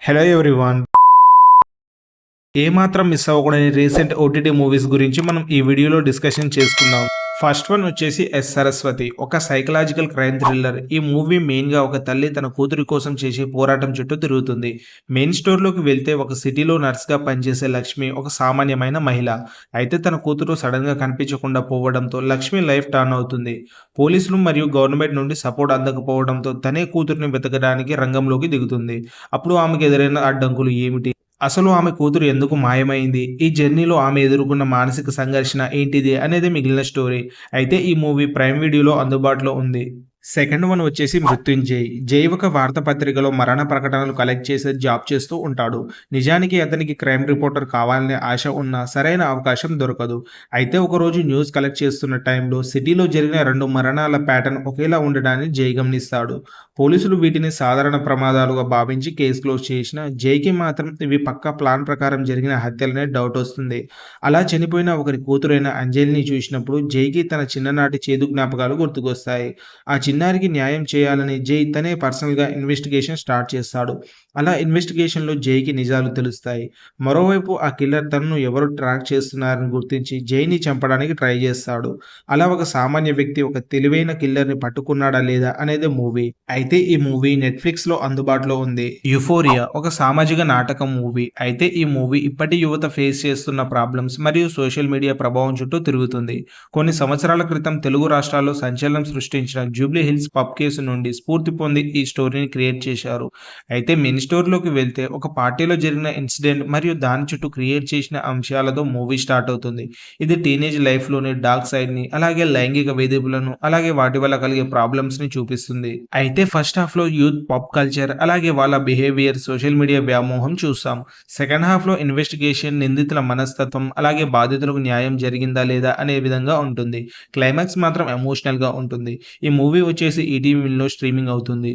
Hello everyone. ఏమాత్రం miss అవ్వకూడని recent OTT movies గురించి మనం ఈ వీడియోలో డిస్కషన్ చేసుకుందాం. ఫస్ట్ వన్ వచ్చేసి ఎస్ సరస్వతి, ఒక సైకలాజికల్ క్రైమ్ థ్రిల్లర్. ఈ మూవీ మెయిన్గా ఒక తల్లి తన కూతురి కోసం చేసే పోరాటం చుట్టూ తిరుగుతుంది. మెయిన్ స్టోరీలోకి వెళ్తే ఒక సిటీలో నర్స్గా పనిచేసే లక్ష్మి ఒక సామాన్యమైన మహిళ. అయితే తన కూతురు సడన్గా కనిపించకుండా పోవడంతో లక్ష్మి లైఫ్ టర్న్ అవుతుంది. పోలీసులు మరియు గవర్నమెంట్ నుండి సపోర్ట్ అందకపోవడంతో తనే కూతురిని వెతకడానికి రంగంలోకి దిగుతుంది. అప్పుడు ఆమెకు ఎదురైన అడ్డంకులు ఏమిటి, అసలు ఆమె కూతురు ఎందుకు మాయమైంది, ఈ జర్నీలో ఆమె ఎదుర్కొన్న మానసిక సంఘర్షణ ఏంటిది అనేది మిగిలిన స్టోరీ. అయితే ఈ మూవీ ప్రైమ్ వీడియోలో అందుబాటులో ఉంది. సెకండ్ వన్ వచ్చేసి మృత్యుంజయ్. జై ఒక వార్తాపత్రికలో మరణ ప్రకటనలు కలెక్ట్ చేసే జాబ్ చేస్తూ ఉంటాడు. నిజానికి అతనికి క్రైమ్ రిపోర్టర్ కావాలనే ఆశ ఉన్నా సరైన అవకాశం దొరకదు. అయితే ఒకరోజు న్యూస్ కలెక్ట్ చేస్తున్న టైంలో సిటీలో జరిగిన 2 మరణాల ప్యాటర్న్ ఒకేలా ఉండడాన్ని జై గమనిస్తాడు. పోలీసులు వీటిని సాధారణ ప్రమాదాలుగా భావించి కేసు క్లోజ్ చేసిన జైకి మాత్రం ఇవి పక్కా ప్లాన్ ప్రకారం జరిగిన హత్యలనే డౌట్ వస్తుంది. అలా చనిపోయిన ఒకరి కూతురైన అంజలిని చూసినప్పుడు జైకి తన చిన్ననాటి చేదు జ్ఞాపకాలు గుర్తుకొస్తాయి. ఆ చిన్నారికి న్యాయం చేయాలని జై తనే పర్సనల్గా ఇన్వెస్టిగేషన్ స్టార్ట్ చేస్తాడు. అలా ఇన్వెస్టిగేషన్లో జైకి నిజాలు తెలుస్తాయి. మరోవైపు ఆ కిల్లర్ తనను ఎవరు ట్రాక్ చేస్తున్నారని గుర్తించి జైని చంపడానికి ట్రై చేస్తాడు. అలా ఒక సామాన్య వ్యక్తి ఒక తెలివైన కిల్లర్ని పట్టుకున్నాడా లేదా అనేది మూవీ. అయితే ఈ మూవీ నెట్ఫ్లిక్స్లో అందుబాటులో ఉంది. యుఫోరియా ఒక సామాజిక నాటకం మూవీ. అయితే ఈ మూవీ ఇప్పటి యువత ఫేస్ చేస్తున్న ప్రాబ్లమ్స్ మరియు సోషల్ మీడియా ప్రభావం చుట్టూ తిరుగుతుంది. కొన్ని సంవత్సరాల క్రితం తెలుగు రాష్ట్రాల్లో సంచలనం సృష్టించిన జూబ్లీ హిల్స్ పబ్ కేసు నుండి స్ఫూర్తి పొంది ఈ స్టోరీని క్రియేట్ చేశారు. అయితే మెయిన్ స్టోరీలోకి వెళ్తే ఒక పార్టీలో జరిగిన ఇన్సిడెంట్ మరియు దాని చుట్టూ క్రియేట్ చేసిన అంశాలతో మూవీ స్టార్ట్ అవుతుంది. ఇది టీనేజ్ లైఫ్లోని డార్క్ సైడ్ని, అలాగే లైంగిక వేధింపులను, అలాగే వాటి వల్ల కలిగే ప్రాబ్లమ్స్ని చూపిస్తుంది. అయితే ఫస్ట్ హాఫ్లో యూత్ పాప్ కల్చర్, అలాగే వాళ్ళ బిహేవియర్, సోషల్ మీడియా వ్యామోహం చూస్తాం. సెకండ్ హాఫ్లో ఇన్వెస్టిగేషన్, నిందితుల మనస్తత్వం, అలాగే బాధితులకు న్యాయం జరిగిందా లేదా అనే విధంగా ఉంటుంది. క్లైమాక్స్ మాత్రం ఎమోషనల్గా ఉంటుంది. ఈ మూవీ వచ్చేసి ఈటీవీలో స్ట్రీమింగ్ అవుతుంది.